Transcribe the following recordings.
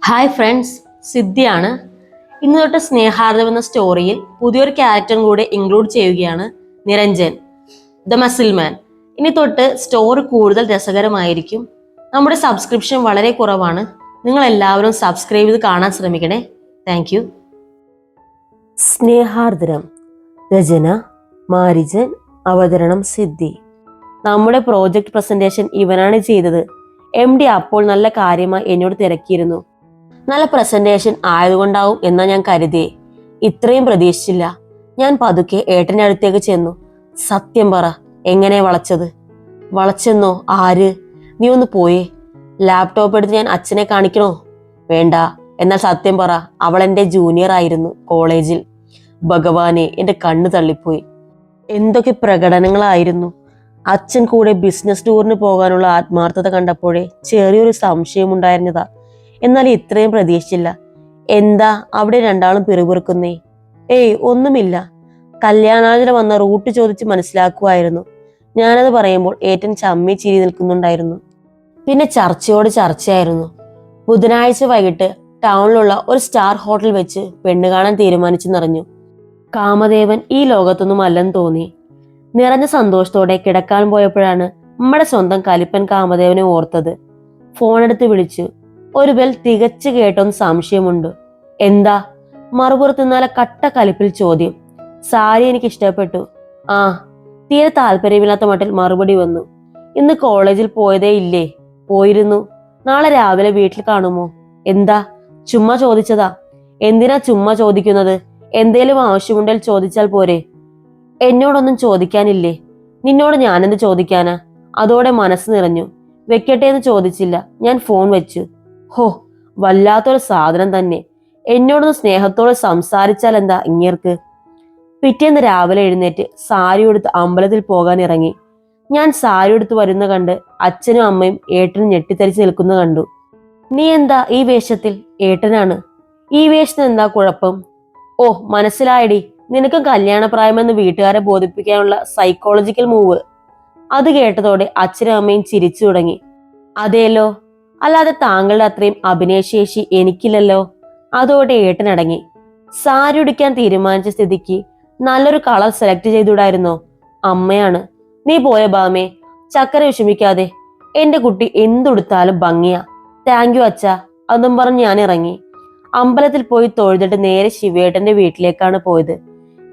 Hi friends, സിദ്ധിയാണ്. ഇന്ന് തൊട്ട് സ്നേഹാർദ്ദം എന്ന സ്റ്റോറിയിൽ പുതിയൊരു ക്യാരക്ടറും കൂടെ ഇൻക്ലൂഡ് ചെയ്യുകയാണ്, നിരഞ്ജൻ ദ മസിൽമാൻ. ഇനി തൊട്ട് സ്റ്റോറി കൂടുതൽ രസകരമായിരിക്കും. നമ്മുടെ സബ്സ്ക്രിപ്ഷൻ വളരെ കുറവാണ്. നിങ്ങൾ എല്ലാവരും സബ്സ്ക്രൈബ് ചെയ്ത് കാണാൻ ശ്രമിക്കണേ. Thank you. സ്നേഹാർദ്രം. രചന മാരിജൻ. അവതരണം സിദ്ധി. നമ്മുടെ പ്രോജക്റ്റ് പ്രസന്റേഷൻ ഇവനാണ് ചെയ്തത്. MD അപ്പോൾ നല്ല കാര്യമായി എന്നോട് തിരക്കിയിരുന്നു. നല്ല പ്രസന്റേഷൻ ആയതുകൊണ്ടാവും എന്നാ ഞാൻ കരുതിയേ. ഇത്രയും പ്രതീക്ഷിച്ചില്ല. ഞാൻ പതുക്കെ ഏട്ടന്റെ അടുത്തേക്ക് ചെന്നു. സത്യം പറ, എങ്ങനെ വളച്ചത്? വളച്ചെന്നോ? ആര്? നീ ഒന്ന് പോയേ. ലാപ്ടോപ്പ് എടുത്ത് ഞാൻ അച്ഛനെ കാണിക്കണോ? വേണ്ട. എന്നാൽ സത്യം പറ, അവൾ എന്റെ ജൂനിയർ ആയിരുന്നു കോളേജിൽ. ഭഗവാനെ, എന്റെ കണ്ണ് തള്ളിപ്പോയി. എന്തൊക്കെ പ്രകടനങ്ങളായിരുന്നു. അച്ഛൻ കൂടെ ബിസിനസ് ടൂറിന് പോകാനുള്ള ആത്മാർത്ഥത കണ്ടപ്പോഴേ ചെറിയൊരു സംശയമുണ്ടായിരുന്നതാ. എന്നാൽ ഇത്രയും പ്രതീക്ഷിച്ചില്ല. എന്താ അവിടെ രണ്ടാളും പിറുപിറുക്കുന്നേ? ഏയ്, ഒന്നുമില്ല. കല്യാണാലോചന വന്ന റൂട്ട് ചോദിച്ച് മനസ്സിലാക്കുമായിരുന്നു. ഞാനത് പറയുമ്പോൾ ഏട്ടൻ ചമ്മി ചിരി നിൽക്കുന്നുണ്ടായിരുന്നു. പിന്നെ ചർച്ചയോട് ചർച്ചയായിരുന്നു. ബുധനാഴ്ച വൈകിട്ട് ടൗണിലുള്ള ഒരു സ്റ്റാർ ഹോട്ടൽ വെച്ച് പെണ്ണ് കാണാൻ തീരുമാനിച്ചെന്നറിഞ്ഞു. കാമദേവൻ ഈ ലോകത്തൊന്നും അല്ലെന്ന് തോന്നി. നിറഞ്ഞ സന്തോഷത്തോടെ കിടക്കാൻ പോയപ്പോഴാണ് നമ്മുടെ സ്വന്തം കലിപ്പൻ കാമദേവനെ ഓർത്തത്. ഫോണെടുത്ത് വിളിച്ചു. ഒരു ബെൽ തികച്ചു കേട്ടോന്ന് സംശയമുണ്ട്. എന്താ? മറുപുറത്ത് നിന്നാലെ കട്ട കലിപ്പിൽ ചോദ്യം. സാരി എനിക്ക് ഇഷ്ടപ്പെട്ടു. ആ. തീരെ താല്പര്യമില്ലാത്ത മട്ടിൽ മറുപടി വന്നു. ഇന്ന് കോളേജിൽ പോയതേ ഇല്ലേ? പോയിരുന്നു. നാളെ രാവിലെ വീട്ടിൽ കാണുമോ? എന്താ? ചുമ്മാ ചോദിച്ചതാ. എന്തിനാ ചുമ്മാ ചോദിക്കുന്നത്? എന്തേലും ആവശ്യമുണ്ടെങ്കിൽ ചോദിച്ചാൽ പോരെ? എന്നോടൊന്നും ചോദിക്കാനില്ലേ? നിന്നോട് ഞാനെന്ത് ചോദിക്കാനാ? അതോടെ മനസ്സ് നിറഞ്ഞു. വെക്കട്ടെ എന്ന് ചോദിച്ചില്ല. ഞാൻ ഫോൺ വെച്ചു. ഹോ, വല്ലാത്തൊരു സാധനം തന്നെ. എന്നോടൊന്ന് സ്നേഹത്തോടെ സംസാരിച്ചാൽ എന്താ ഇങ്ങേർക്ക്? പിറ്റേന്ന് രാവിലെ എഴുന്നേറ്റ് സാരി ഉടുത്ത് അമ്പലത്തിൽ പോകാൻ ഇറങ്ങി. ഞാൻ സാരി ഉടുത്ത് വരുന്ന കണ്ട് അച്ഛനും അമ്മയും ഏട്ടനും ഞെട്ടിത്തരിച്ച് നിൽക്കുന്ന കണ്ടു. നീ എന്താ ഈ വേഷത്തിൽ? ഏട്ടനാണ്. ഈ വേഷത്തിന് എന്താ കുഴപ്പം? ഓ, മനസ്സിലായടി. നിനക്കും കല്യാണപ്രായമെന്ന് വീട്ടുകാരെ ബോധിപ്പിക്കാനുള്ള സൈക്കോളജിക്കൽ മൂവ്. അത് കേട്ടതോടെ അച്ഛനും അമ്മയും ചിരിച്ചു തുടങ്ങി. അതേലോ, അല്ലാതെ താങ്കളുടെ അത്രയും അഭിനയശേഷി എനിക്കില്ലല്ലോ. അതോടെ ഏട്ടനടങ്ങി. സാരി ഉടുക്കാൻ തീരുമാനിച്ച സ്ഥിതിക്ക് നല്ലൊരു കളർ സെലക്ട് ചെയ്തുവിടായിരുന്നോ? അമ്മയാണ്. നീ പോയ ബാമേ. ചക്കര വിഷമിക്കാതെ. എന്റെ കുട്ടി എന്തുടുത്താലും ഭംഗിയാ. താങ്ക് യു അച്ഛാ. അതും പറഞ്ഞ് ഞാൻ ഇറങ്ങി. അമ്പലത്തിൽ പോയി തൊഴുതിട്ട് നേരെ ശിവേട്ടന്റെ വീട്ടിലേക്കാണ് പോയത്.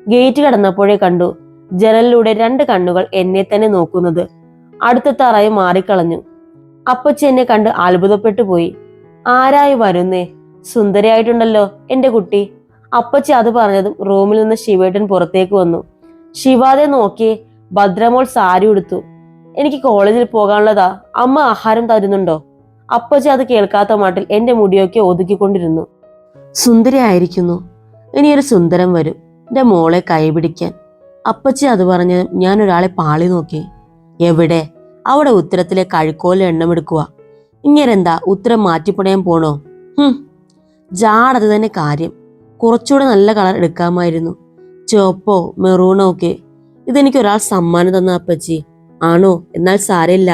ഗേറ്റ് കടന്നപ്പോഴേ കണ്ടു ജനലിലൂടെ 2 കണ്ണുകൾ എന്നെ തന്നെ നോക്കുന്നത്. അടുത്ത തറയെ മാറിക്കളഞ്ഞു. അപ്പച്ചി എന്നെ കണ്ട് അത്ഭുതപ്പെട്ടു പോയി. ആരായി വരുന്നേ? സുന്ദരിയായിട്ടുണ്ടല്ലോ എന്റെ കുട്ടി. അപ്പച്ചി അത് പറഞ്ഞതും റൂമിൽ നിന്ന് ശിവേട്ടൻ പുറത്തേക്ക് വന്നു. ശിവാതെ നോക്കിയേ, ഭദ്രമോൾ സാരി ഉടുത്തു. എനിക്ക് കോളേജിൽ പോകാനുള്ളതാ. അമ്മ ആഹാരം തരുന്നുണ്ടോ? അപ്പച്ചി അത് കേൾക്കാത്ത മട്ടിൽ എന്റെ മുടിയൊക്കെ ഒതുക്കിക്കൊണ്ടിരുന്നു. സുന്ദരിയായിരിക്കുന്നു. ഇനിയൊരു സുന്ദരം വരും എന്റെ മോളെ കൈപിടിക്കാൻ. അപ്പച്ചി അത് പറഞ്ഞതും ഞാൻ ഒരാളെ പാളി നോക്കി. എവിടെ? അവിടെ ഉത്തരത്തിലെ കഴുക്കോലിൽ എണ്ണമെടുക്കുക. ഇങ്ങനെന്താ ഉത്തരം മാറ്റിപ്പണയാൻ പോണോ? ജാടത് തന്നെ കാര്യം. കുറച്ചുകൂടെ നല്ല കളർ എടുക്കാമായിരുന്നു. ചുവപ്പോ മെറൂണോ ഒക്കെ. ഇതെനിക്ക് ഒരാൾ സമ്മാനം തന്ന അപ്പച്ചി. ആണോ? എന്നാൽ സാരമില്ല.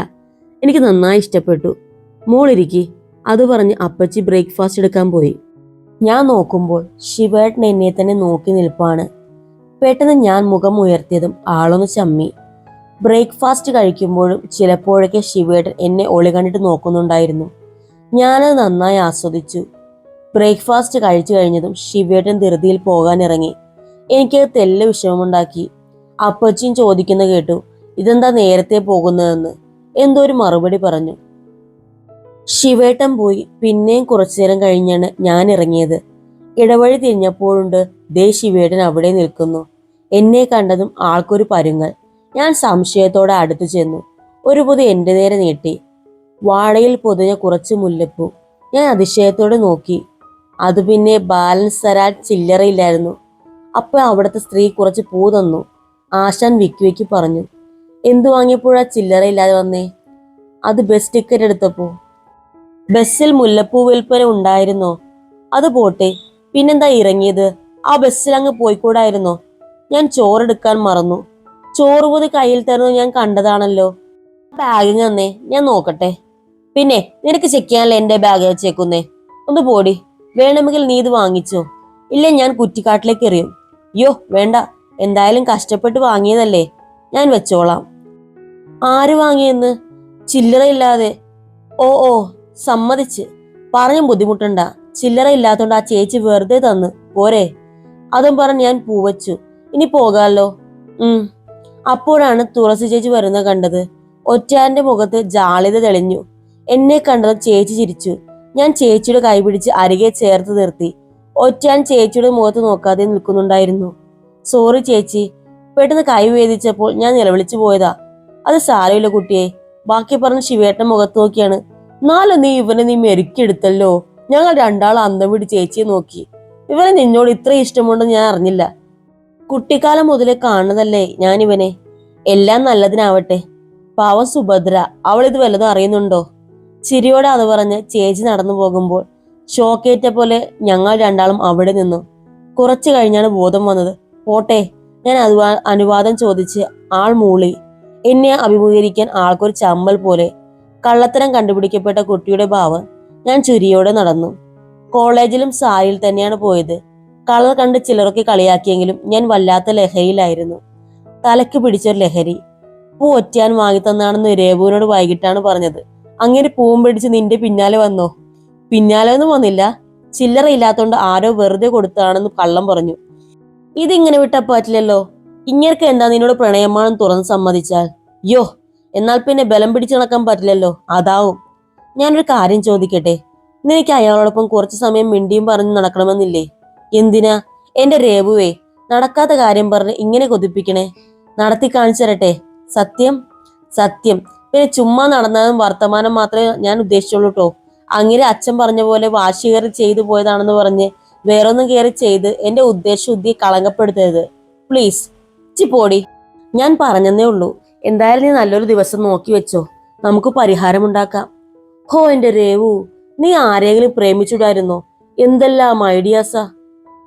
എനിക്ക് നന്നായി ഇഷ്ടപ്പെട്ടു. മോളിരിക്കി. അത് പറഞ്ഞ് അപ്പച്ചി ബ്രേക്ക്ഫാസ്റ്റ് എടുക്കാൻ പോയി. ഞാൻ നോക്കുമ്പോൾ ശിവേട്ടൻ എന്നെ തന്നെ നോക്കി നിൽപ്പാണ്. പെട്ടെന്ന് ഞാൻ മുഖം ഉയർത്തിയതും ആളൊന്ന് ചമ്മി. ബ്രേക്ക്ഫാസ്റ്റ് കഴിക്കുമ്പോഴും ചിലപ്പോഴൊക്കെ ശിവേട്ടൻ എന്നെ ഒളി കണ്ടിട്ട് നോക്കുന്നുണ്ടായിരുന്നു. ഞാനത് നന്നായി ആസ്വദിച്ചു. ബ്രേക്ക്ഫാസ്റ്റ് കഴിച്ചു കഴിഞ്ഞതും ശിവേട്ടൻ ധൃതിയിൽ പോകാനിറങ്ങി. എനിക്കത് തെല്ല് വിഷമമുണ്ടാക്കി. അപ്പച്ചിയും ചോദിക്കുന്ന കേട്ടു, ഇതെന്താ നേരത്തെ പോകുന്നതെന്ന്. എന്തോ ഒരു മറുപടി പറഞ്ഞു. ശിവേട്ടൻ പോയി. പിന്നെയും കുറച്ചു നേരം കഴിഞ്ഞാണ് ഞാൻ ഇറങ്ങിയത്. ഇടവഴി തിരിഞ്ഞപ്പോഴുണ്ട് ദേ ശിവേട്ടൻ അവിടെ നിൽക്കുന്നു. എന്നെ കണ്ടതും ആൾക്കൊരു പരുങ്ങൽ. ഞാൻ സംശയത്തോടെ അടുത്തു ചെന്നു. ഒരു പൊതി എന്റെ നേരെ നീട്ടി. വാഴയിൽ പൊതിഞ്ഞ കുറച്ച് മുല്ലപ്പൂ. ഞാൻ അതിശയത്തോടെ നോക്കി. അത് പിന്നെ ബാലൻസ് തരാൻ ചില്ലറയില്ലായിരുന്നു. അപ്പൊ അവിടുത്തെ സ്ത്രീ കുറച്ച് പൂ തന്നു. ആശാൻ വിക്കി പറഞ്ഞു. എന്തു വാങ്ങിയപ്പോഴാ ചില്ലറയില്ലാതെ വന്നേ? അത് ബസ് ടിക്കറ്റ് എടുത്തപ്പോ. ബസ്സിൽ മുല്ലപ്പൂ വിൽപ്പന ഉണ്ടായിരുന്നോ? അത് പോട്ടെ, പിന്നെന്താ ഇറങ്ങിയത്? ആ ബസ്സിൽ അങ്ങ് പോയിക്കൂടായിരുന്നോ? ഞാൻ ചോറെടുക്കാൻ മറന്നു. ചോറ് പൊതി കയ്യിൽ തരുന്നത് ഞാൻ കണ്ടതാണല്ലോ. ബാഗ് തന്നേ, ഞാൻ നോക്കട്ടെ. പിന്നെ നിനക്ക് ചെക്ക് ചെയ്യാനല്ലേ എന്റെ ബാഗ് വെച്ചേക്കുന്നേ? ഒന്ന് പോടി, വേണമെങ്കിൽ നീ ഇത് വാങ്ങിച്ചോ, ഇല്ലേ ഞാൻ കുറ്റിക്കാട്ടിലേക്ക് എറിയും. യോ വേണ്ട, എന്തായാലും കഷ്ടപ്പെട്ട് വാങ്ങിയതല്ലേ, ഞാൻ വെച്ചോളാം. ആര് വാങ്ങിയെന്ന്? ചില്ലറ ഇല്ലാതെ. ഓ ഓ, സമ്മതിച്ച്. പറഞ്ഞും ബുദ്ധിമുട്ടണ്ട, ചില്ലറ ഇല്ലാത്തോണ്ട് ആ ചേച്ചി വെറുതെ തന്ന് പോരെ. അതും പറഞ്ഞ് ഞാൻ പൂവച്ചു. ഇനി പോകാലോ. അപ്പോഴാണ് തുളസി ചേച്ചി വരുന്ന കണ്ടത്. ഒറ്റാന്റെ മുഖത്ത് ജാളിത തെളിഞ്ഞു. എന്നെ കണ്ടത് ചേച്ചി ചിരിച്ചു. ഞാൻ ചേച്ചിയുടെ കൈ പിടിച്ച് അരികെ ചേർത്ത് നിർത്തി. ഒറ്റാൻ ചേച്ചിയുടെ മുഖത്ത് നോക്കാതെ നിൽക്കുന്നുണ്ടായിരുന്നു. സോറി ചേച്ചി, പെട്ടെന്ന് കൈ വേദിച്ചപ്പോൾ ഞാൻ നിലവിളിച്ചു പോയതാ. അത് സാരമില്ല കുട്ടിയെ, ബാക്കി പറഞ്ഞ ശിവേട്ടൻ മുഖത്ത് നോക്കിയാണ്. നാളെ നീ മെരുക്കിയെടുത്തല്ലോ. ഞങ്ങൾ രണ്ടാളും അന്തം വിട്ട് ചേച്ചിയെ നോക്കി. ഇവനെ നിന്നോട് ഇത്ര ഇഷ്ടമുണ്ടെന്ന് ഞാൻ അറിഞ്ഞില്ല. കുട്ടിക്കാലം മുതലേ കാണുന്നതല്ലേ ഞാൻ ഇവനെ. എല്ലാം നല്ലതിനാവട്ടെ. പാവം സുഭദ്ര, അവൾ ഇത് വല്ലതും അറിയുന്നുണ്ടോ? ചിരിയോടെ അത് പറഞ്ഞ് ചേച്ചി നടന്നു പോകുമ്പോൾ ഷോക്കേറ്റ പോലെ ഞങ്ങൾ രണ്ടാളും അവിടെ നിന്നു. കുറച്ചു കഴിഞ്ഞാണ് ബോധം വന്നത്. പോട്ടെ, ഞാൻ അനുവാദം ചോദിച്ച് ആൾ മൂളി. എന്നെ അഭിമുഖീകരിക്കാൻ ആൾക്കൊരു ചമ്മൽ പോലെ. കള്ളത്തരം കണ്ടുപിടിക്കപ്പെട്ട കുട്ടിയുടെ ഭാവം. ഞാൻ ചുരിയോടെ നടന്നു. കോളേജിലും സാരിയിൽ തന്നെയാണ് പോയത്. കളർ കണ്ട് ചിലരൊക്കെ കളിയാക്കിയെങ്കിലും ഞാൻ വല്ലാത്ത ലഹരിയിലായിരുന്നു. തലയ്ക്ക് പിടിച്ചൊരു ലഹരി. പൂ ഒറ്റാൻ വാങ്ങിത്തന്നാണെന്ന് രേവുവിനോട് വൈകിട്ടാണ് പറഞ്ഞത്. അങ്ങനെ പൂവും പിടിച്ച് നിന്റെ പിന്നാലെ വന്നോ? പിന്നാലെ ഒന്നും വന്നില്ല, ചില്ലറ ഇല്ലാത്തോണ്ട് ആരോ വെറുതെ കൊടുത്താണെന്ന് കള്ളം പറഞ്ഞു. ഇതിങ്ങനെ വിട്ടാ പറ്റില്ലല്ലോ. ഇങ്ങനൊക്കെ എന്താ നിന്നോട് പ്രണയമാണെന്ന് തുറന്ന് സമ്മതിച്ചാൽ? യോ, എന്നാൽ പിന്നെ ബലം പിടിച്ചു നടക്കാൻ പറ്റില്ലല്ലോ, അതാവും. ഞാനൊരു കാര്യം ചോദിക്കട്ടെ, നിനക്ക് അയാളോടൊപ്പം കുറച്ചു സമയം മിണ്ടിയും പറഞ്ഞു നടക്കണമെന്നില്ലേ? എന്തിനാ എന്റെ രേവുവേ, നടക്കാത്ത കാര്യം പറഞ്ഞ് ഇങ്ങനെ കൊതിപ്പിക്കണേ? നടത്തി കാണിച്ചു തരട്ടെ. സത്യം സത്യം. പിന്നെ ചുമ്മാ നടന്നതും വർത്തമാനം മാത്രമേ ഞാൻ ഉദ്ദേശിച്ചുള്ളൂ കേട്ടോ. അങ്ങനെ അച്ഛൻ പറഞ്ഞ പോലെ വാശി കയറി ചെയ്തു പോയതാണെന്ന് പറഞ്ഞ് വേറൊന്നും കയറി ചെയ്ത് എന്റെ ഉദ്ദേശശുദ്ധിയെ കളങ്കപ്പെടുത്തരുത് പ്ലീസ്. പോടി. ഞാൻ പറഞ്ഞതേ ഉള്ളൂ. എന്തായാലും നീ നല്ലൊരു ദിവസം നോക്കി വെച്ചോ, നമുക്ക് പരിഹാരമുണ്ടാക്കാം. ഹോ എന്റെ രേവു, നീ ആരെങ്കിലും പ്രേമിച്ചുടായിരുന്നോ? എന്തെല്ലാം ഐഡിയാസാ.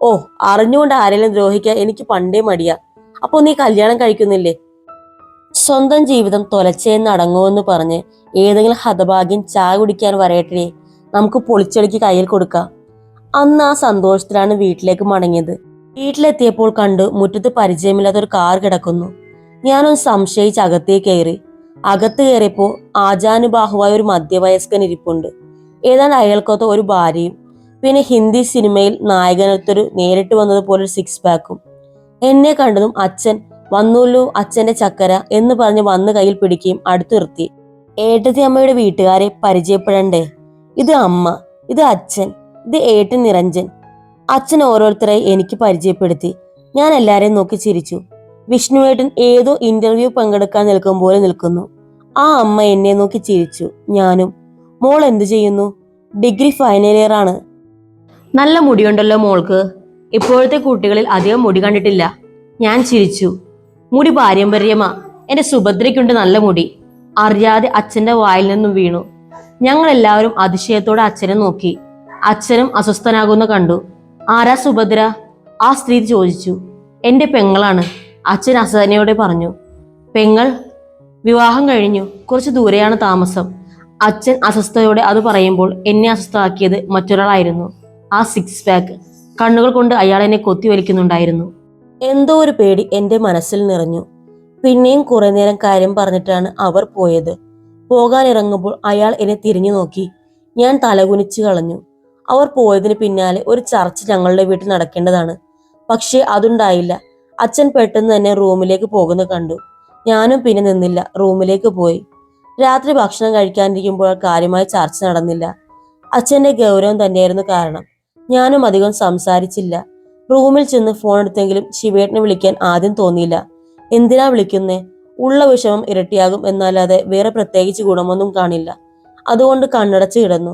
ഓ, അറിഞ്ഞുകൊണ്ട് ആരെങ്കിലും ദ്രോഹിക്കാൻ എനിക്ക് പണ്ടേ മടിയാ. അപ്പൊ നീ കല്യാണം കഴിക്കുന്നില്ലേ? സ്വന്തം ജീവിതം തൊലച്ചേന്ന് അടങ്ങുമെന്ന് പറഞ്ഞ് ഏതെങ്കിലും ഹതഭാഗ്യം ചായ കുടിക്കാൻ വരട്ടെ, നമുക്ക് പൊളിച്ചെടുക്കി കയ്യിൽ കൊടുക്കാം. അന്ന് ആ സന്തോഷത്തിലാണ് വീട്ടിലേക്ക് മടങ്ങിയത്. വീട്ടിലെത്തിയപ്പോൾ കണ്ടു മുറ്റത്ത് പരിചയമില്ലാത്തൊരു കാർ കിടക്കുന്നു. ഞാനൊന്ന് സംശയിച്ച് അകത്തേക്ക് കയറി. അകത്ത് കയറിയപ്പോ ആജാനുബാഹുവായ ഒരു മധ്യവയസ്കൻ ഇരിപ്പുണ്ട്. ഏതാണ്ട് അയാൾക്കൊത്ത ഒരു ഭാര്യയും, പിന്നെ ഹിന്ദി സിനിമയിൽ നായകനൊത്തൊരു നേരിട്ട് വന്നതുപോലൊരു സിക്സ് പാക്കും. എന്നെ കണ്ടതും അച്ഛൻ വന്നൂല്ലോ അച്ഛന്റെ ചക്കര എന്ന് പറഞ്ഞ് വന്ന് കയ്യിൽ പിടിക്കുകയും അടുത്തു നിർത്തി. ഏട്ടത്തി അമ്മയുടെ വീട്ടുകാരെ പരിചയപ്പെടണ്ടേ? ഇത് അമ്മ, ഇത് അച്ഛൻ, ഇത് ഏട്ടൻ നിരഞ്ജൻ. അച്ഛൻ ഓരോരുത്തരായി എനിക്ക് പരിചയപ്പെടുത്തി. ഞാൻ എല്ലാരെയും നോക്കി ചിരിച്ചു. വിഷ്ണുവേട്ടൻ ഏതോ ഇന്റർവ്യൂ പങ്കെടുക്കാൻ നിൽക്കും പോലെ നിൽക്കുന്നു. ആ അമ്മ എന്നെ നോക്കി ചിരിച്ചു. ഞാനും. മോൾ എന്തു ചെയ്യുന്നു? ഡിഗ്രി ഫൈനൽ ഇയർ ആണ്. നല്ല മുടിയുണ്ടല്ലോ മോൾക്ക്. ഇപ്പോഴത്തെ കുട്ടികളിൽ അധികം മുടി കണ്ടിട്ടില്ല. ഞാൻ ചിരിച്ചു. മുടി പാരമ്പര്യമാ, എന്റെ സുഭദ്രയ്ക്കുണ്ട് നല്ല മുടി. അറിയാതെ അച്ഛന്റെ വായിൽ നിന്നും വീണു. ഞങ്ങൾ എല്ലാവരും അതിശയത്തോടെ അച്ഛനെ നോക്കി. അച്ഛനും അസ്വസ്ഥനാകുന്ന കണ്ടു. ആരാ സുഭദ്ര? ആ സ്ത്രീ ചോദിച്ചു. എന്റെ പെങ്ങളാണ്, അച്ഛൻ അസഹനയോടെ പറഞ്ഞു. പെങ്ങൾ? വിവാഹം കഴിഞ്ഞു, കുറച്ചു ദൂരെയാണ് താമസം. അച്ഛൻ അസ്വസ്ഥയോടെ അത് പറയുമ്പോൾ എന്നെ അസ്വസ്ഥമാക്കിയത് മറ്റൊരാളായിരുന്നു. ആ സിക്സ് പാക്ക് കണ്ണുകൾ കൊണ്ട് അയാൾ എന്നെ കൊത്തി വലിക്കുന്നുണ്ടായിരുന്നു. എന്തോ ഒരു പേടി എന്റെ മനസ്സിൽ നിറഞ്ഞു. പിന്നെയും കുറെ നേരം കാര്യം പറഞ്ഞിട്ടാണ് അവർ പോയത്. പോകാനിറങ്ങുമ്പോൾ അയാൾ എന്നെ തിരിഞ്ഞു നോക്കി. ഞാൻ തലകുനിച്ചു കളഞ്ഞു. അവർ പോയതിന് പിന്നാലെ ഒരു ചർച്ച ഞങ്ങളുടെ വീട്ടിൽ നടക്കേണ്ടതാണ്. പക്ഷെ അതുണ്ടായില്ല. അച്ഛൻ പെട്ടെന്ന് തന്നെ റൂമിലേക്ക് പോകുന്ന കണ്ടു. ഞാനും പിന്നെ നിന്നില്ല, റൂമിലേക്ക് പോയി. രാത്രി ഭക്ഷണം കഴിക്കാനിരിക്കുമ്പോൾ കാര്യമായ ചർച്ച നടന്നില്ല. അച്ഛന്റെ ഗൗരവം തന്നെയായിരുന്നു കാരണം. ഞാനും അധികം സംസാരിച്ചില്ല. റൂമിൽ ചെന്ന് ഫോൺ എടുത്തെങ്കിലും ശിവേട്ടനെ വിളിക്കാൻ ആദ്യം തോന്നിയില്ല. എന്തിനാ വിളിക്കുന്നേ? ഉള്ള വിഷമം ഇരട്ടിയാകും എന്നല്ലാതെ വേറെ പ്രത്യേകിച്ച് ഗുണമൊന്നും കാണില്ല. അതുകൊണ്ട് കണ്ണടച്ച് കിടന്നു.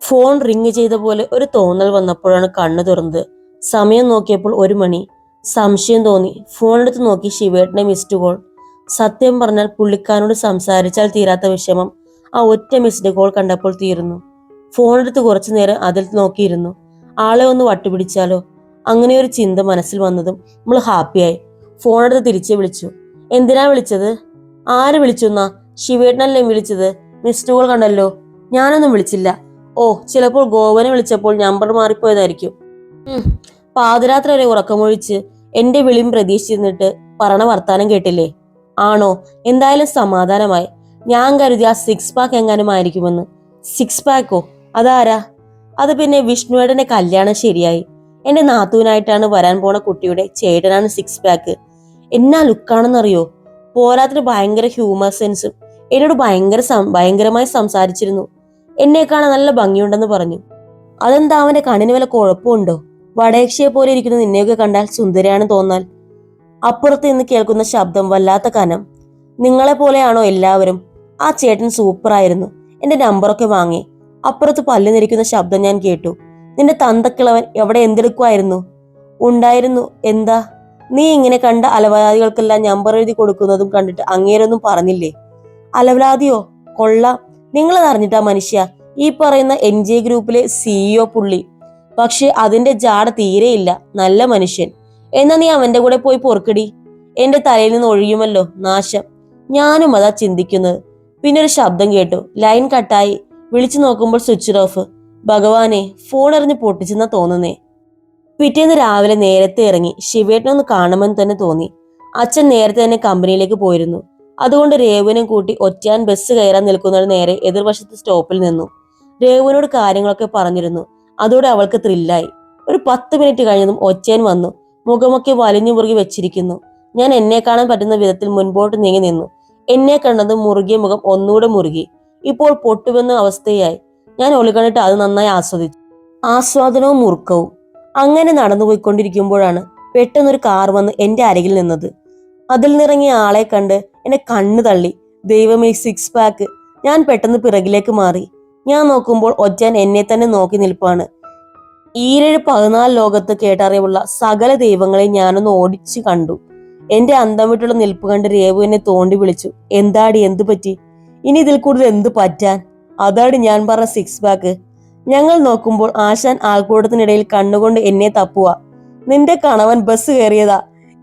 ഫോൺ റിങ് ചെയ്ത പോലെ ഒരു തോന്നൽ വന്നപ്പോഴാണ് കണ്ണു തുറന്നത്. സമയം നോക്കിയപ്പോൾ 1 മണി. സംശയം തോന്നി. ഫോൺ എടുത്ത് നോക്കി. ശിവേട്ടന്റെ മിസ്ഡ് കോൾ. സത്യം പറഞ്ഞാൽ പുള്ളിക്കാരനോട് സംസാരിച്ചാൽ തീരാത്ത വിഷമം ആ ഒറ്റ മിസ്ഡ് കോൾ കണ്ടപ്പോൾ തീർന്നു. ഫോൺ എടുത്ത് കുറച്ചു നേരം അതിൽ നോക്കിയിരുന്നു. ആളെ ഒന്ന് വട്ടുപിടിച്ചാലോ? അങ്ങനെ ഒരു ചിന്ത മനസ്സിൽ വന്നതും നമ്മൾ ഹാപ്പിയായി. ഫോൺ എടുത്ത് തിരിച്ചു വിളിച്ചു. എന്തിനാ വിളിച്ചത്? ആര് വിളിച്ചു എന്നാ? ശിവേട്ടനല്ലേ വിളിച്ചത്. മിസ്ഡ് കോൾ കണ്ടല്ലോ. ഞാനൊന്നും വിളിച്ചില്ല. ഓ, ചിലപ്പോൾ ഗോവനെ വിളിച്ചപ്പോൾ നമ്പർ മാറിപ്പോയതായിരിക്കും. പാതിരാത്രി വരെ ഉറക്കമൊഴിച്ച് എന്റെ വിളിയും പ്രതീക്ഷിച്ചിരുന്നിട്ട് പറയണ വർത്താനം കേട്ടില്ലേ? ആണോ? എന്തായാലും സമാധാനമായി. ഞാൻ കരുതി ആ 6 പാക്ക് എങ്ങാനും ആയിരിക്കുമെന്ന്. 6 പാക്കോ? അതാരാ? അത് പിന്നെ വിഷ്ണുവേട്ടന്റെ കല്യാണം ശരിയായി. എന്റെ നാത്തൂനായിട്ടാണ് വരാൻ പോണ കുട്ടിയുടെ ചേട്ടനാണ് 6 പാക്ക്. എന്നാ ലുക്കാണെന്നറിയോ? പോരാത്തിന് ഭയങ്കര ഹ്യൂമർ സെൻസും. എന്നോട് ഭയങ്കരമായി സംസാരിച്ചിരുന്നു. എന്നെ കാണാൻ നല്ല ഭംഗിയുണ്ടെന്ന് പറഞ്ഞു. അതെന്താ, അവന്റെ കണ്ണിന് വല്ല കുഴപ്പമുണ്ടോ? വടയക്ഷിയെ പോലെ ഇരിക്കുന്ന നിന്നെയൊക്കെ കണ്ടാൽ സുന്ദരിയാണ് തോന്നാൽ. അപ്പുറത്ത് നിന്ന് കേൾക്കുന്ന ശബ്ദം വല്ലാത്ത കനം. നിങ്ങളെ പോലെയാണോ എല്ലാവരും? ആ ചേട്ടൻ സൂപ്പറായിരുന്നു. എന്റെ നമ്പറൊക്കെ വാങ്ങി. അപ്പുറത്ത് പല്ല് നിരിക്കുന്ന ശബ്ദം ഞാൻ കേട്ടു. നിന്റെ തന്തക്കിളവൻ എവിടെ എന്തെടുക്കുമായിരുന്നു? ഉണ്ടായിരുന്നു. എന്താ? നീ ഇങ്ങനെ കണ്ട അലവലാദികൾക്കെല്ലാം നമ്പർ എഴുതി കൊടുക്കുന്നതും കണ്ടിട്ട് അങ്ങേരൊന്നും പറഞ്ഞില്ലേ? അലവലാദിയോ? കൊള്ളാം. നിങ്ങളത് അറിഞ്ഞിട്ടാ മനുഷ്യ ഈ പറയുന്ന NJ ഗ്രൂപ്പിലെ CEO പുള്ളി. പക്ഷെ അതിന്റെ ജാട തീരെയില്ല. നല്ല മനുഷ്യൻ. എന്നാ നീ അവന്റെ കൂടെ പോയി പൊറുക്കടി. എന്റെ തലയിൽ നിന്ന് ഒഴിയുമല്ലോ നാശം. ഞാനും അതാ ചിന്തിക്കുന്നത്. പിന്നെ ഒരു ശബ്ദം കേട്ടു. ലൈൻ കട്ടായി. വിളിച്ചു നോക്കുമ്പോൾ സ്വിച്ച് ഓഫ്. ഭഗവാനെ, ഫോൺ എറിഞ്ഞ് പൊട്ടിച്ചെന്നാ തോന്നുന്നേ. പിറ്റേന്ന് രാവിലെ നേരത്തെ ഇറങ്ങി ശിവേട്ടനൊന്ന് കാണുമെന്ന് തന്നെ തോന്നി. അച്ഛൻ നേരത്തെ തന്നെ കമ്പനിയിലേക്ക് പോയിരുന്നു. അതുകൊണ്ട് രേവുവിനെ കൂട്ടി ഒറ്റയാൻ ബസ് കയറാൻ നിൽക്കുന്നതിന് നേരെ എതിർവശത്ത് സ്റ്റോപ്പിൽ നിന്നു. രേവുവിനോട് കാര്യങ്ങളൊക്കെ പറഞ്ഞിരുന്നു. അതോടെ അവൾക്ക് ത്രില്ലായി. ഒരു 10 മിനിറ്റ് കഴിഞ്ഞതും ഒറ്റയാൻ വന്നു. മുഖമൊക്കെ വലിഞ്ഞു മുറുകി വെച്ചിരിക്കുന്നു. ഞാൻ എന്നെ കാണാൻ പറ്റുന്ന വിധത്തിൽ മുൻപോട്ട് നീങ്ങി നിന്നു. എന്നെ കണ്ടതും മുറുകിയ മുഖം ഒന്നുകൂടെ മുറുകി. ഇപ്പോൾ പൊട്ടുവെന്ന അവസ്ഥയായി. ഞാൻ ഒളികണ്ടിട്ട് അത് നന്നായി ആസ്വദിച്ചു. ആസ്വാദനവും മുറുക്കവും. അങ്ങനെ നടന്നുപോയിക്കൊണ്ടിരിക്കുമ്പോഴാണ് പെട്ടെന്നൊരു കാർ വന്ന് എന്റെ അരികിൽ നിന്നത്. അതിൽ നിറങ്ങിയ ആളെ കണ്ട് എന്നെ കണ്ണു തള്ളി. ദൈവമേ, 6 പാക്ക്! ഞാൻ പെട്ടെന്ന് പിറകിലേക്ക് മാറി. ഞാൻ നോക്കുമ്പോൾ ഒറ്റയാൻ എന്നെ തന്നെ നോക്കി നിൽപ്പാണ്. 14 ലോകത്ത് കേട്ടറിവുള്ള സകല ദൈവങ്ങളെ ഞാനൊന്ന് ഓടിച്ചു കണ്ടു. എന്റെ അന്തം വിട്ടുള്ള നിൽപ്പ് കണ്ട് രേവു എന്നെ തോണ്ടി വിളിച്ചു. എന്താടി, എന്തു പറ്റി? ഇനി ഇതിൽ കൂടുതൽ എന്തു പറ്റാൻ? അതാടി ഞാൻ പറഞ്ഞ 6 പാക്ക്. ഞങ്ങൾ നോക്കുമ്പോൾ ആശാൻ ആൾക്കൂട്ടത്തിനിടയിൽ കണ്ണുകൊണ്ട് എന്നെ തപ്പുക. നിന്റെ കണവൻ ബസ് കയറിയതാ?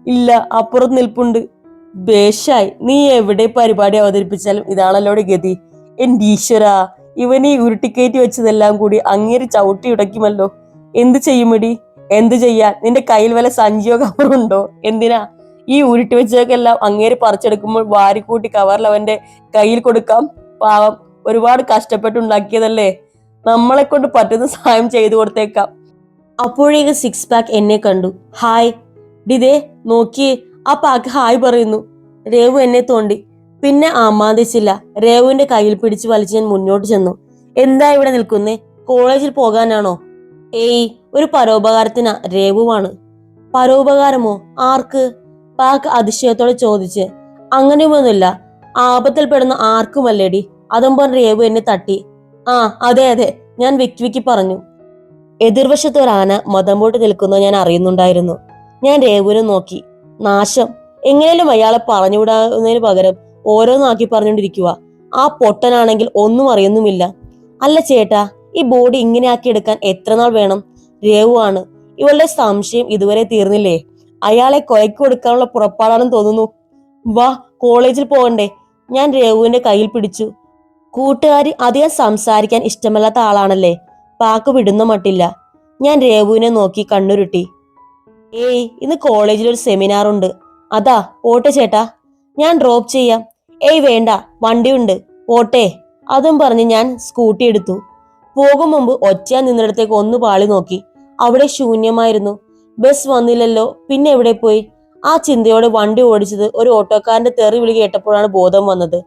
ഇല്ല, അപ്പുറത്ത് നിൽപ്പുണ്ട്. ബേഷായി. നീ എവിടെ പരിപാടി അവതരിപ്പിച്ചാലും ഇതാണല്ലോടെ ഗതി. എന്റെ ഈശ്വരാ, ഇവനീ ഉരുട്ടിക്കയറ്റി വെച്ചതെല്ലാം കൂടി അങ്ങേര് ചവിട്ടി ഉടയ്ക്കുമല്ലോ. എന്ത് ചെയ്യുമെടി? എന്ത് ചെയ്യാൻ? നിന്റെ കയ്യിൽ വല്ല സഞ്ചിയോ കവറുണ്ടോ? എന്തിനാ ഈ ഉരുട്ടി വെച്ചതൊക്കെല്ലാം അങ്ങേര് പറിച്ചെടുക്കുമ്പോൾ വാരിക്കൂട്ടി കവറിൽ അവന്റെ കയ്യിൽ കൊടുക്കാം. പാവം, ഒരുപാട് കഷ്ടപ്പെട്ടുണ്ടാക്കിയതല്ലേ. നമ്മളെ കൊണ്ട് പറ്റുന്ന സഹായം ചെയ്തു കൊടുത്തേക്കാം. അപ്പോഴേക്ക് 6 പാക്ക് എന്നെ കണ്ടു. ഹായ് ഡിതേ, നോക്കിയേ, ആ പാക്ക് ഹായ് പറയുന്നു. രേവു എന്നെ തോണ്ടി. പിന്നെ ആമാദിച്ചില്ല. രേവുവിന്റെ കയ്യിൽ പിടിച്ചു വലിച്ച് ഞാൻ മുന്നോട്ട് ചെന്നു. എന്താ ഇവിടെ നിൽക്കുന്നേ? കോളേജിൽ പോകാനാണോ? ഏയ്, ഒരു പരോപകാരത്തിനാ. രേവുവാണ്. പരോപകാരമോ? ആർക്ക്? പാക്ക് അതിശയത്തോടെ ചോദിച്ച്. അങ്ങനെയൊന്നുമില്ല, ആപത്തിൽപ്പെടുന്ന ആർക്കുമല്ലേടി. അതും പറഞ്ഞ് രേവു എന്നെ തട്ടി. ആ അതെ അതെ, ഞാൻ വിക്കി പറഞ്ഞു. എതിർവശത്ത് ഒരു ആന മതമ്പോട്ട് നിൽക്കുന്നത് ഞാൻ അറിയുന്നുണ്ടായിരുന്നു. ഞാൻ രേവുവിനെ നോക്കി. നാശം, എങ്ങനെയും അയാളെ പറഞ്ഞുവിടാവുന്നതിന് പകരം ഓരോന്നാക്കി പറഞ്ഞുകൊണ്ടിരിക്കുക. ആ പൊട്ടനാണെങ്കിൽ ഒന്നും അറിയുന്നുമില്ല. അല്ല ചേട്ടാ, ഈ ബോഡി ഇങ്ങനെ ആക്കി എടുക്കാൻ എത്ര നാൾ വേണം? രേവു ആണ്. ഇവളുടെ സംശയം ഇതുവരെ തീർന്നില്ലേ? അയാളെ കൊലയ്ക്ക് കൊടുക്കാനുള്ള പുറപ്പാടാണെന്ന് തോന്നുന്നു. വാ, കോളേജിൽ പോകണ്ടേ? ഞാൻ രേവുവിന്റെ കയ്യിൽ പിടിച്ചു. കൂട്ടുകാരി അധികം സംസാരിക്കാൻ ഇഷ്ടമല്ലാത്ത ആളാണല്ലേ? പാക്ക് വിടുന്ന മട്ടില്ല. ഞാൻ രേവുവിനെ നോക്കി കണ്ണുരുട്ടി. ഏയ്, ഇന്ന് കോളേജിൽ ഒരു സെമിനാർ ഉണ്ട്. അതാ, പോട്ടെ ചേട്ടാ, ഞാൻ ഡ്രോപ്പ് ചെയ്യാം. ഏയ് വേണ്ട, വണ്ടിയുണ്ട്, പോട്ടെ. അതും പറഞ്ഞ് ഞാൻ സ്കൂട്ടി എടുത്തു. പോകും മുമ്പ് ഒറ്റയാൻ നിന്നിടത്തേക്ക് ഒന്ന് പാളി നോക്കി. അവിടെ ശൂന്യമായിരുന്നു. ബസ് വന്നില്ലല്ലോ, പിന്നെ എവിടെ പോയി? ആ ചിന്തയോടെ വണ്ടി ഓടിച്ചത് ഒരു ഓട്ടോക്കാരന്റെ തെറി വിളി കേട്ടപ്പോഴാണ് ബോധം വന്നത്.